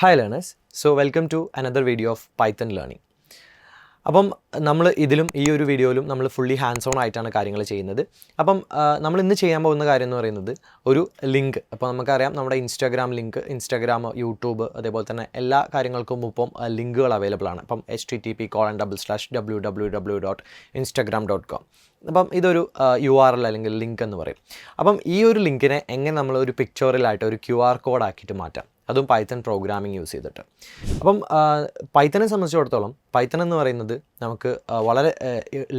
Hi learners, so welcome to another video of Python learning. അപ്പം നമ്മൾ ഇതിലും ഈ ഒരു വീഡിയോയിലും നമ്മൾ ഫുള്ളി ഹാൻഡ്സ് ഓൺ ആയിട്ടാണ് കാര്യങ്ങൾ ചെയ്യുന്നത്. അപ്പം നമ്മൾ ഇന്ന് ചെയ്യാൻ പോകുന്ന കാര്യം എന്ന് പറയുന്നത് ഒരു ലിങ്ക്. അപ്പോൾ നമുക്കറിയാം നമ്മുടെ ഇൻസ്റ്റാഗ്രാം ലിങ്ക്, ഇൻസ്റ്റാഗ്രാം, യൂട്യൂബ്, അതേപോലെ തന്നെ എല്ലാ കാര്യങ്ങൾക്കും ഇപ്പം ലിങ്കുകൾ അവൈലബിൾ ആണ്. അപ്പം http://www.instagram.com. അപ്പം ഇതൊരു URL അല്ലെങ്കിൽ ലിങ്ക് എന്ന് പറയും. അപ്പം ഈ ഒരു ലിങ്കിനെ എങ്ങനെ നമ്മൾ ഒരു പിക്ചറിലായിട്ട് ഒരു QR കോഡ് ആക്കിയിട്ട് മാറ്റാം, അതും പൈത്തൺ പ്രോഗ്രാമിംഗ് യൂസ് ചെയ്തിട്ട്. അപ്പം പൈത്തനെ സംബന്ധിച്ചിടത്തോളം പൈത്തൺ എന്ന് പറയുന്നത് നമുക്ക് വളരെ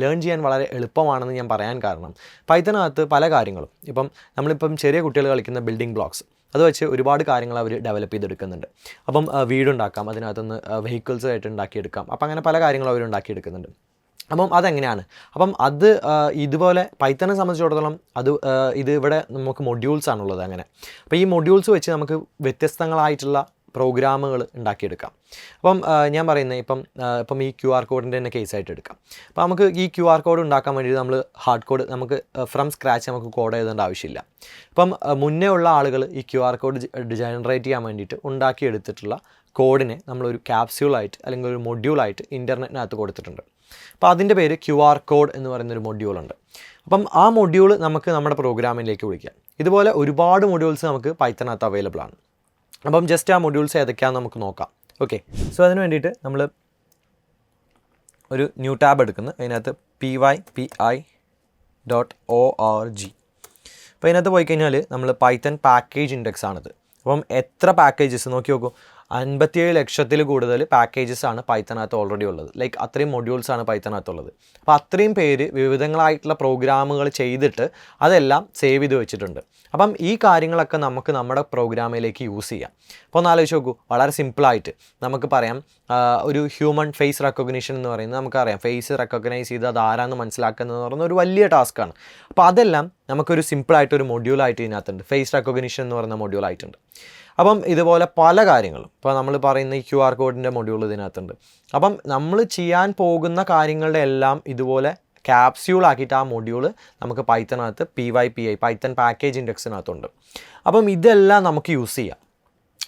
ലേൺ ചെയ്യാൻ വളരെ എളുപ്പമാണെന്ന് ഞാൻ പറയാൻ കാരണം പൈത്തനകത്ത് പല കാര്യങ്ങളും ഇപ്പം നമ്മളിപ്പം ചെറിയ കുട്ടികൾ കളിക്കുന്ന ബിൽഡിംഗ് ബ്ലോക്സ് അത് വെച്ച് ഒരുപാട് കാര്യങ്ങൾ അവർ ഡെവലപ്പ് ചെയ്തെടുക്കുന്നുണ്ട്. അപ്പം വീടുണ്ടാക്കാം, അതിനകത്തുനിന്ന് വെഹിക്കിൾസ് ആയിട്ട് ഉണ്ടാക്കിയെടുക്കാം. അപ്പം അങ്ങനെ പല കാര്യങ്ങളും അവർ ഉണ്ടാക്കിയെടുക്കുന്നുണ്ട്. അപ്പം അതെങ്ങനെയാണ്? അപ്പം അത് ഇതുപോലെ പൈത്തനെ സംബന്ധിച്ചിടത്തോളം ഇത് ഇവിടെ നമുക്ക് മൊഡ്യൂൾസ് ആണുള്ളത്. അങ്ങനെ അപ്പോൾ ഈ മൊഡ്യൂൾസ് വെച്ച് നമുക്ക് വ്യത്യസ്തങ്ങളായിട്ടുള്ള പ്രോഗ്രാമുകൾ ഉണ്ടാക്കിയെടുക്കാം. അപ്പം ഞാൻ പറയുന്നത് ഇപ്പം ഈ QR കോഡിൻ്റെ തന്നെ കേസായിട്ട് എടുക്കാം. അപ്പോൾ നമുക്ക് ഈ QR കോഡ് ഉണ്ടാക്കാൻ വേണ്ടിയിട്ട് നമ്മൾ ഹാർഡ് കോഡ് നമുക്ക് ഫ്രം സ്ക്രാച്ച് നമുക്ക് കോഡ് എഴുതേണ്ട ആവശ്യമില്ല. അപ്പം മുന്നേ ഉള്ള ആളുകൾ ഈ QR കോഡ് ജനറേറ്റ് ചെയ്യാൻ വേണ്ടിയിട്ട് ഉണ്ടാക്കിയെടുത്തിട്ടുള്ള കോഡിനെ നമ്മളൊരു ക്യാപ്സ്യൂളായിട്ട് അല്ലെങ്കിൽ ഒരു മൊഡ്യൂളായിട്ട് ഇൻ്റർനെറ്റിനകത്ത് കൊടുത്തിട്ടുണ്ട്. അപ്പോൾ അതിൻ്റെ പേര് QR കോഡ് എന്ന് പറയുന്നൊരു മൊഡ്യൂളുണ്ട്. അപ്പം ആ മൊഡ്യൂൾ നമുക്ക് നമ്മുടെ പ്രോഗ്രാമിലേക്ക് വിളിക്കാം. ഇതുപോലെ ഒരുപാട് മൊഡ്യൂൾസ് നമുക്ക് പൈത്തനകത്ത് അവൈലബിൾ ആണ്. അപ്പം ജസ്റ്റ് ആ മൊഡ്യൂൾസ് ഏതൊക്കെയാണെന്ന് നമുക്ക് നോക്കാം. ഓക്കെ, സോ അതിന് വേണ്ടിയിട്ട് നമ്മൾ ഒരു ന്യൂ ടാബ് എടുക്കുന്നു. അതിനകത്ത് pypi.org. അപ്പോൾ അതിനകത്ത് പോയി കഴിഞ്ഞാൽ നമ്മൾ പൈത്തൺ പാക്കേജ് ഇൻഡെക്സ് ആണിത്. അപ്പം എത്ര പാക്കേജസ് നോക്കി നോക്കൂ, 57 ലക്ഷത്തിൽ കൂടുതൽ പാക്കേജസ് ആണ് പൈത്തനകത്ത് ഓൾറെഡി ഉള്ളത്. ലൈക്ക് അത്രയും മൊഡ്യൂൾസാണ് പൈത്തനകത്തുള്ളത്. അപ്പോൾ അത്രയും പേര് വിവിധങ്ങളായിട്ടുള്ള പ്രോഗ്രാമുകൾ ചെയ്തിട്ട് അതെല്ലാം സേവ് ചെയ്ത് വെച്ചിട്ടുണ്ട്. അപ്പം ഈ കാര്യങ്ങളൊക്കെ നമുക്ക് നമ്മുടെ പ്രോഗ്രാമിലേക്ക് യൂസ് ചെയ്യാം. അപ്പോൾ ഒന്ന് ആലോചിച്ച് നോക്കൂ, വളരെ സിമ്പിളായിട്ട് നമുക്ക് പറയാം ഒരു ഹ്യൂമൻ ഫേസ് റെക്കഗ്നിഷൻ എന്ന് പറയുന്നത് നമുക്കറിയാം. ഫേസ് റെക്കഗ്നൈസ് ചെയ്ത് അത് ആരാന്ന് മനസ്സിലാക്കുന്നത് പറയുന്ന ഒരു വലിയ ടാസ്ക്കാണ്. അപ്പോൾ അതെല്ലാം നമുക്കൊരു സിമ്പിളായിട്ടൊരു മൊഡ്യൂളായിട്ട് ഇതിനകത്തുണ്ട്. ഫേസ് റെക്കഗ്നിഷൻ എന്ന് പറയുന്ന മൊഡ്യൂളായിട്ടുണ്ട്. അപ്പം ഇതുപോലെ പല കാര്യങ്ങളും ഇപ്പോൾ നമ്മൾ പറയുന്ന ഈ QR കോഡിൻ്റെ മൊഡ്യൂൾ ഇതിനകത്തുണ്ട്. അപ്പം നമ്മൾ ചെയ്യാൻ പോകുന്ന കാര്യങ്ങളുടെ എല്ലാം ഇതുപോലെ ക്യാപ്സ്യൂളാക്കിയിട്ട് ആ മൊഡ്യൂൾ നമുക്ക് പൈത്തനകത്ത് PYPI പൈത്തൺ പാക്കേജ് ഇൻഡെക്സിനകത്തുണ്ട്. അപ്പം ഇതെല്ലാം നമുക്ക് യൂസ് ചെയ്യാം.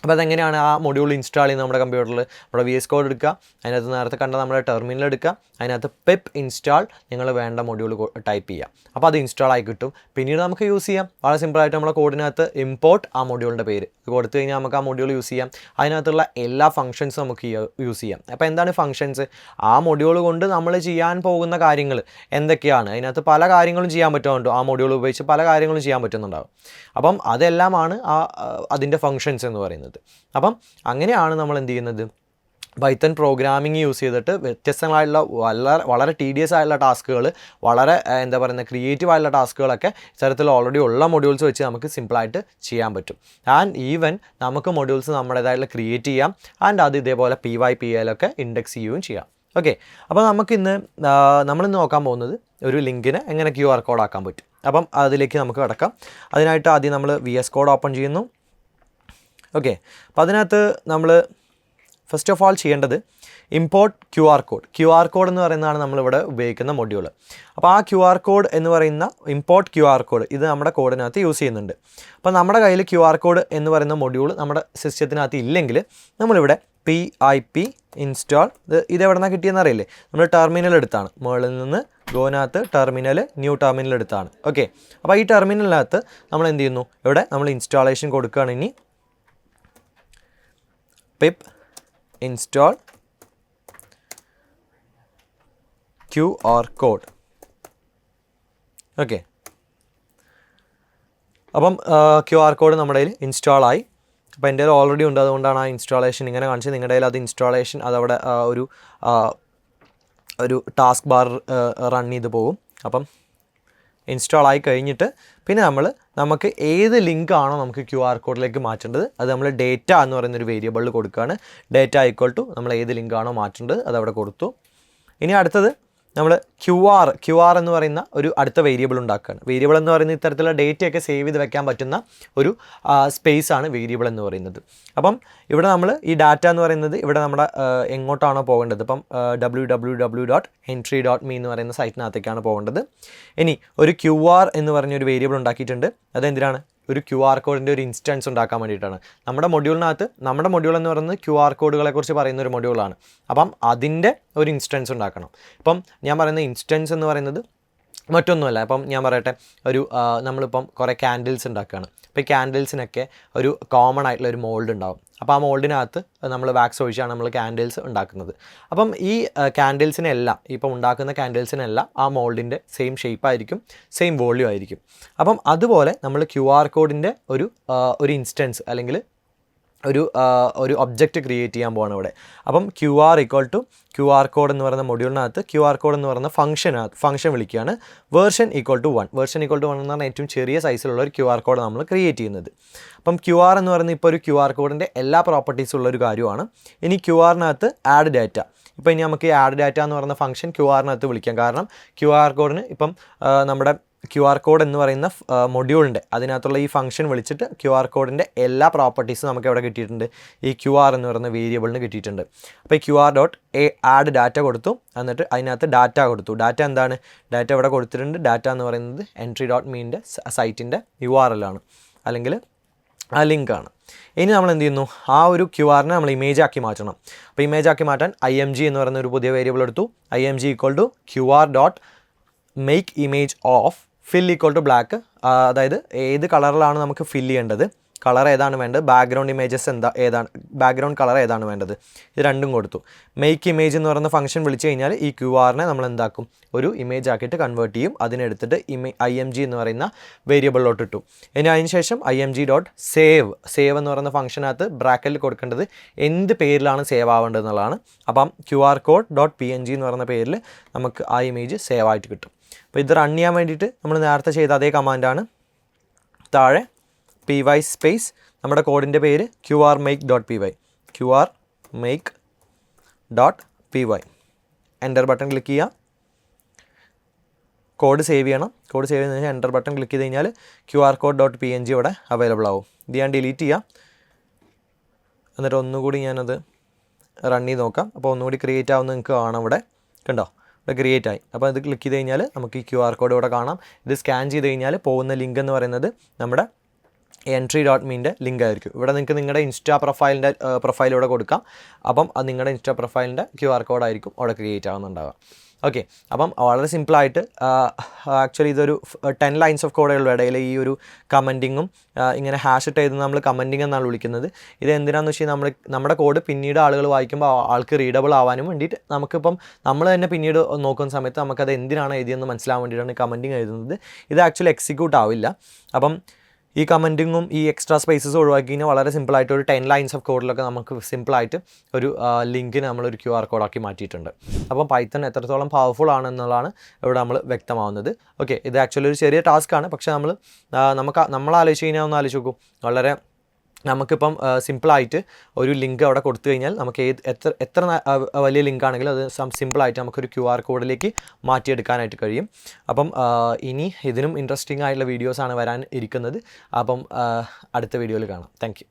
അപ്പോൾ അതെങ്ങനെയാണ് ആ മൊഡ്യൂൾ ഇൻസ്റ്റാൾ ചെയ്യുന്നത്? നമ്മുടെ കമ്പ്യൂട്ടറിൽ നമ്മുടെ VS കോഡ് എടുക്കുക, അതിനകത്ത് നേരത്തെ കണ്ട നമ്മുടെ ടെർമിനൽ എടുക്കുക, അതിനകത്ത് pip install നിങ്ങൾ വേണ്ട മൊഡ്യൂൾ ടൈപ്പ് ചെയ്യുക. അപ്പോൾ അത് ഇൻസ്റ്റാൾ ആയി കിട്ടും. പിന്നീട് നമുക്ക് യൂസ് ചെയ്യാം. വളരെ സിമ്പിളായിട്ട് നമ്മുടെ കോഡിനകത്ത് ഇമ്പോർട്ട് ആ മൊഡ്യൂളിൻ്റെ പേര് കൊടുത്തു കഴിഞ്ഞാൽ നമുക്ക് ആ മൊഡ്യൂൾ യൂസ് ചെയ്യാം. അതിനകത്തുള്ള എല്ലാ ഫംഗ്ഷൻസും നമുക്ക് യൂസ് ചെയ്യാം. അപ്പോൾ എന്താണ് ഫംഗ്ഷൻസ്? ആ മൊഡ്യൂൾ കൊണ്ട് നമ്മൾ ചെയ്യാൻ പോകുന്ന കാര്യങ്ങൾ എന്തൊക്കെയാണ്? അതിനകത്ത് പല കാര്യങ്ങളും ചെയ്യാൻ പറ്റുന്നുണ്ടോ? ആ മൊഡ്യൂൾ ഉപയോഗിച്ച് പല കാര്യങ്ങളും ചെയ്യാൻ പറ്റുന്നുണ്ടാകും. അപ്പം അതെല്ലാമാണ് അതിൻ്റെ ഫംഗ്ഷൻസ് എന്ന് പറയുന്നത്. അപ്പം അങ്ങനെയാണ് നമ്മൾ എന്ത് ചെയ്യുന്നത്, പൈത്തൺ പ്രോഗ്രാമിംഗ് യൂസ് ചെയ്തിട്ട് വ്യത്യസ്തങ്ങളായിട്ടുള്ള വളരെ ടീഡിയസ് ആയിട്ടുള്ള ടാസ്കുകൾ, വളരെ എന്താ പറയുന്നത് ക്രിയേറ്റീവ് ആയിട്ടുള്ള ടാസ്കുകളൊക്കെ ഇത്തരത്തിൽ ഓൾറെഡി ഉള്ള മൊഡ്യൂൾസ് വെച്ച് നമുക്ക് സിമ്പിളായിട്ട് ചെയ്യാൻ പറ്റും. ആൻഡ് ഈവൻ നമുക്ക് മൊഡ്യൂൾസ് നമ്മുടേതായിട്ടുള്ള ക്രിയേറ്റ് ചെയ്യാം. ആൻഡ് അത് ഇതേപോലെ PYPIലൊക്കെ ഇൻഡെക്സ് ചെയ്യുകയും ചെയ്യാം. ഓക്കെ, അപ്പോൾ നമുക്കിന്ന് നമ്മളിന്ന് നോക്കാൻ പോകുന്നത് ഒരു ലിങ്കിനെ എങ്ങനെ QR കോഡ് ആക്കാൻ പറ്റും. അപ്പം അതിലേക്ക് നമുക്ക് കിടക്കാം. അതിനായിട്ട് ആദ്യം നമ്മൾ VS കോഡ് ഓപ്പൺ ചെയ്യുന്നു. ഓക്കെ, അപ്പോൾ അതിനകത്ത് നമ്മൾ ഫസ്റ്റ് ഓഫ് ഓൾ ചെയ്യേണ്ടത് ഇമ്പോർട്ട് QR കോഡ് എന്ന് പറയുന്നതാണ് നമ്മളിവിടെ ഉപയോഗിക്കുന്ന മൊഡ്യൂൾ. അപ്പോൾ ആ QR കോഡ് എന്ന് പറയുന്ന ഇമ്പോർട്ട് QR കോഡ് ഇത് നമ്മുടെ കോഡിനകത്ത് യൂസ് ചെയ്യുന്നുണ്ട്. അപ്പോൾ നമ്മുടെ കയ്യിൽ QR കോഡ് എന്ന് പറയുന്ന മൊഡ്യൂൾ നമ്മുടെ സിസ്റ്റത്തിനകത്ത് ഇല്ലെങ്കിൽ നമ്മളിവിടെ PIP ഇൻസ്റ്റാൾ ഇതെവിടെ നിന്നാണ് കിട്ടിയെന്ന് അറിയില്ലേ, നമ്മൾ ടെർമിനൽ എടുത്താണ്. മുകളിൽ നിന്ന് ഗോനകത്ത് ന്യൂ ടെർമിനൽ എടുത്താണ്. ഓക്കെ, അപ്പോൾ ഈ ടെർമിനലിനകത്ത് നമ്മൾ എന്ത് ചെയ്യുന്നു, ഇവിടെ നമ്മൾ ഇൻസ്റ്റാളേഷൻ കൊടുക്കുകയാണ്. ഇനി pip install QR code. Okay, അപ്പം QR കോഡ് നമ്മുടെ കയ്യിൽ ഇൻസ്റ്റാൾ ആയി. അപ്പോൾ എൻ്റെ കയ്യിൽ ഓൾറെഡി ഉണ്ട്, അതുകൊണ്ടാണ് ആ ഇൻസ്റ്റാളേഷൻ ഇങ്ങനെ കാണിച്ചത്. നിങ്ങളുടെ കയ്യിൽ അത് ഇൻസ്റ്റാളേഷൻ അതവിടെ ഒരു ടാസ്ക് ബാർ റൺ ചെയ്ത് പോകും. അപ്പം ഇൻസ്റ്റാൾ ആയി കഴിഞ്ഞിട്ട് പിന്നെ നമുക്ക് ഏത് ലിങ്ക് ആണോ നമുക്ക് QR കോഡിലേക്ക് മാറ്റേണ്ടത് അത് നമ്മൾ ഡേറ്റ എന്ന് പറയുന്നൊരു വേരിയബിളിൽ കൊടുക്കുകയാണ്. ഡേറ്റ ഈക്വൽ ടു നമ്മൾ ഏത് ലിങ്ക് ആണോ മാറ്റേണ്ടത് അതവിടെ കൊടുത്തു. ഇനി അടുത്തത് നമ്മൾ QR എന്ന് പറയുന്ന ഒരു അടുത്ത വേരിയബിൾ ഉണ്ടാക്കുകയാണ്. വേരിയബിൾ എന്ന് പറയുന്ന ഇത്തരത്തിലുള്ള ഡേറ്റയൊക്കെ സേവ് ചെയ്ത് വെക്കാൻ പറ്റുന്ന ഒരു സ്പേസ് ആണ് വേരിയബിൾ എന്ന് പറയുന്നത്. അപ്പം ഇവിടെ നമ്മൾ ഈ ഡാറ്റ എന്ന് പറയുന്നത് ഇവിടെ നമ്മുടെ എങ്ങോട്ടാണോ പോകേണ്ടത്, ഇപ്പം www.entry.me എന്ന് പറയുന്ന സൈറ്റിനകത്തേക്കാണ് പോകേണ്ടത്. ഇനി ഒരു QR എന്ന് പറഞ്ഞൊരു വേരിയബിൾ ഉണ്ടാക്കിയിട്ടുണ്ട്. അതെന്തിനാണ്? ഒരു QR കോഡിൻ്റെ ഒരു ഇൻസ്റ്റൻസ് ഉണ്ടാക്കാൻ വേണ്ടിയിട്ടാണ്. നമ്മുടെ മൊഡ്യൂൾ എന്ന് പറയുന്നത് QR കോഡുകളെക്കുറിച്ച് പറയുന്ന ഒരു മൊഡ്യൂളാണ്. അപ്പം അതിൻ്റെ ഒരു ഇൻസ്റ്റൻസ് ഉണ്ടാക്കണം. ഇപ്പം ഞാൻ പറയുന്ന ഇൻസ്റ്റൻസ് എന്ന് പറയുന്നത് മറ്റൊന്നുമല്ല. ഇപ്പം ഞാൻ പറയട്ടെ, നമ്മളിപ്പം കുറേ ക്യാൻഡിൽസ് ഉണ്ടാക്കുകയാണ്. അപ്പോൾ ഈ ക്യാൻഡിൽസിനൊക്കെ ഒരു കോമൺ ആയിട്ടുള്ള ഒരു മോൾഡ് ഉണ്ടാവും. അപ്പോൾ ആ മോൾഡിനകത്ത് നമ്മൾ വാക്സ് ഒഴിച്ചാണ് നമ്മൾ ക്യാൻഡിൽസ് ഉണ്ടാക്കുന്നത്. അപ്പം ഈ ക്യാൻഡിൽസിനെല്ലാം, ഇപ്പം ഉണ്ടാക്കുന്ന ക്യാൻഡിൽസിനെല്ലാം ആ മോൾഡിൻ്റെ സെയിം ഷേപ്പ് ആയിരിക്കും, സെയിം വോള്യൂം ആയിരിക്കും. അപ്പം അതുപോലെ നമ്മൾ QR കോഡിൻ്റെ ഒരു ഇൻസ്റ്റൻസ് അല്ലെങ്കിൽ ഒരു ഒബ്ജക്റ്റ് ക്രിയേറ്റ് ചെയ്യാൻ പോവാണ് ഇവിടെ. അപ്പം QR കോഡ് എന്ന് പറയുന്ന മൊഡ്യൂളിനകത്ത് QR കോഡ് എന്ന് പറയുന്ന ഫംഗ്ഷൻ വിളിക്കുകയാണ്. വേർഷൻ ഈക്വൽ ടു 1 എന്ന് പറഞ്ഞാൽ ഏറ്റവും ചെറിയ സൈസിലുള്ള ഒരു QR കോഡ് നമ്മൾ ക്രിയേറ്റ് ചെയ്യുന്നത്. അപ്പം QR എന്ന് പറയുന്നത് ഇപ്പോൾ ഒരു QR കോഡിൻ്റെ എല്ലാ പ്രോപ്പർട്ടീസും ഉള്ളൊരു കാര്യമാണ്. ഇനി QRനകത്ത് ആഡ് ഡാറ്റ. ഇപ്പോൾ ഇനി നമുക്ക് ഈ ആഡ് ഡാറ്റ എന്ന് പറയുന്ന ഫംഗ്ഷൻ QRനകത്ത് വിളിക്കാം. കാരണം QR കോഡിന് ഇപ്പം നമ്മുടെ QR കോഡ് എന്ന് പറയുന്ന മൊഡ്യൂളിൻ്റെ അതിനകത്തുള്ള ഈ ഫംഗ്ഷൻ വിളിച്ചിട്ട് QR കോഡിൻ്റെ എല്ലാ പ്രോപ്പർട്ടീസും നമുക്ക് എവിടെ കിട്ടിയിട്ടുണ്ട്, ഈ QR എന്ന് പറയുന്ന വേരിയബിളിന് കിട്ടിയിട്ടുണ്ട്. അപ്പോൾ ഈ QR.add ഡാറ്റ കൊടുത്തു, എന്നിട്ട് അതിനകത്ത് ഡാറ്റ കൊടുത്തു. ഡാറ്റ എന്താണ്? ഡാറ്റ ഇവിടെ കൊടുത്തിട്ടുണ്ട്. ഡാറ്റ എന്ന് പറയുന്നത് entry.meൻ്റെ സൈറ്റിൻ്റെ URL ആണ്, അല്ലെങ്കിൽ ആ ലിങ്കാണ്. ഇനി നമ്മൾ എന്ത് ചെയ്യുന്നു, ആ ഒരു QRനെ നമ്മൾ ഇമേജ് ആക്കി മാറ്റണം. അപ്പോൾ ഇമേജ് ആക്കി മാറ്റാൻ IMG എന്ന് പറയുന്ന ഒരു പുതിയ വേരിയബിൾ എടുത്തു. IMG QR.make image of fill equal to black. അതായത് ഏത് കളറിലാണ് നമുക്ക് ഫില്ല് ചെയ്യേണ്ടത്, കളർ ഏതാണ് വേണ്ടത്, ബാക്ക്ഗ്രൗണ്ട് കളർ ഏതാണ് വേണ്ടത്, ഇത് രണ്ടും കൊടുത്തു. മേക്ക് ഇമേജ് എന്ന് പറയുന്ന ഫംഗ്ഷൻ വിളിച്ചു കഴിഞ്ഞാൽ ഈ QRനെ നമ്മൾ എന്താക്കും, ഒരു ഇമേജ് ആക്കിയിട്ട് കൺവേർട്ട് ചെയ്യും. അതിനെടുത്തിട്ട് IMG എന്ന് പറയുന്ന വേരിയബിളിലോട്ട് ഇട്ടു. ഇനി അതിനുശേഷം IMG.save എന്ന് പറയുന്ന ഫംഗ്ഷനകത്ത് ബ്രാക്കറ്റിൽ കൊടുക്കേണ്ടത് എന്ത് പേരിലാണ് സേവ് ആവേണ്ടത് എന്നുള്ളതാണ്. അപ്പം QR.png എന്ന് പറയുന്ന പേരിൽ നമുക്ക് ആ ഇമേജ് സേവ് ആയിട്ട് കിട്ടും. അപ്പോൾ ഇത് റൺ ചെയ്യാൻ വേണ്ടിയിട്ട് നമ്മൾ നേരത്തെ ചെയ്ത അതേ കമാൻഡാണ്. താഴെ py സ്പേസ് നമ്മുടെ കോഡിൻ്റെ പേര് qrmake.py എൻ്റർ ബട്ടൺ ക്ലിക്ക് ചെയ്യുക. കോഡ് സേവ് ചെയ്യണം. കോഡ് സേവ് ചെയ്തതിന് ശേഷം എൻ്റർ ബട്ടൺ ക്ലിക്ക് ചെയ്ത് കഴിഞ്ഞാൽ QR.png ഇവിടെ അവൈലബിൾ ആവും. ഇത് ഞാൻ ഡിലീറ്റ് ചെയ്യാം. എന്നിട്ട് ഒന്നുകൂടി ഞാനത് റൺ ചെയ്ത് നോക്കാം. അപ്പോൾ ഒന്നുകൂടി ക്രിയേറ്റ് ആവുന്നത് നിങ്ങൾക്ക് കാണാം. ഇവിടെ കണ്ടോ, ഇവിടെ ക്രിയേറ്റ് ആയി. അപ്പോൾ ഇത് ക്ലിക്ക് ചെയ്ത് കഴിഞ്ഞാൽ നമുക്ക് ഈ QR കോഡ് ഇവിടെ കാണാം. ഇത് സ്കാൻ ചെയ്ത് കഴിഞ്ഞാൽ പോകുന്ന ലിങ്ക് എന്ന് പറയുന്നത് നമ്മുടെ entry.meൻ്റെ ലിങ്ക് ആയിരിക്കും. ഇവിടെ നിങ്ങൾക്ക് നിങ്ങളുടെ ഇൻസ്റ്റാ പ്രൊഫൈൽ ഇവിടെ കൊടുക്കാം. അപ്പം അത് നിങ്ങളുടെ ഇൻസ്റ്റാ പ്രൊഫൈലിൻ്റെ QR കോഡായിരിക്കും അവിടെ ക്രിയേറ്റ് ആവുന്നുണ്ടാവുക. ഓക്കെ, അപ്പം വളരെ സിമ്പിളായിട്ട് ആക്ച്വലി ഇതൊരു 10 ലൈൻസ് ഓഫ് കോഡുകളുടെ ഇടയിൽ ഈ ഒരു കമൻറ്റിങ്ങും ഇങ്ങനെ ഹാഷ് ഇട്ട് ചെയ്ത് നമ്മൾ കമൻറ്റിങ് എന്നാണ് വിളിക്കുന്നത്. ഇത് എന്തിനാണെന്ന് വെച്ച് കഴിഞ്ഞാൽ നമ്മുടെ കോഡ് പിന്നീട് ആളുകൾ വായിക്കുമ്പോൾ ആൾക്ക് റീഡബിൾ ആവാനും വേണ്ടിയിട്ട്, നമുക്കിപ്പം നമ്മൾ തന്നെ പിന്നീട് നോക്കുന്ന സമയത്ത് നമുക്കത് എന്തിനാണ് എഴുതിയെന്ന് മനസ്സിലാവാൻ വേണ്ടിയിട്ടാണ് കമൻറ്റിങ് എഴുതുന്നത്. ഇത് ആക്ച്വലി എക്സിക്യൂട്ട് ആവില്ല. അപ്പം ഈ കമൻറ്റിങ്ങും ഈ എക്സ്ട്രാ സ്പേസസ് ഒഴിവാക്കി കഴിഞ്ഞാൽ വളരെ സിമ്പിളായിട്ട് ഒരു 10 ലൈൻസ് ഓഫ് കോഡിലൊക്കെ നമുക്ക് സിമ്പിളായിട്ട് ഒരു ലിങ്കിന് നമ്മളൊരു QR കോഡാക്കി മാറ്റിയിട്ടുണ്ട്. അപ്പം പൈത്തൺ എത്രത്തോളം പവർഫുൾ ആണെന്നുള്ളതാണ് ഇവിടെ നമ്മൾ വ്യക്തമാവുന്നത്. ഓക്കെ, ഇത് ആക്ച്വലി ഒരു ചെറിയ ടാസ്ക്കാണ്. പക്ഷേ നമ്മൾ ആലോചിച്ച് കഴിഞ്ഞാൽ ഒന്ന് ആലോചിച്ച് നോക്കും, വളരെ നമുക്കിപ്പം സിമ്പിളായിട്ട് ഒരു ലിങ്ക് അവിടെ കൊടുത്തു കഴിഞ്ഞാൽ നമുക്ക് എത്ര വലിയ ലിങ്ക് ആണെങ്കിലും അത് സിമ്പിളായിട്ട് നമുക്കൊരു QR കോഡിലേക്ക് മാറ്റിയെടുക്കാനായിട്ട് കഴിയും. അപ്പം ഇനി ഇതിനും ഇൻട്രസ്റ്റിംഗ് ആയിട്ടുള്ള വീഡിയോസാണ് വരാൻ ഇരിക്കുന്നത്. അപ്പം അടുത്ത വീഡിയോയിൽ കാണാം. Thank you.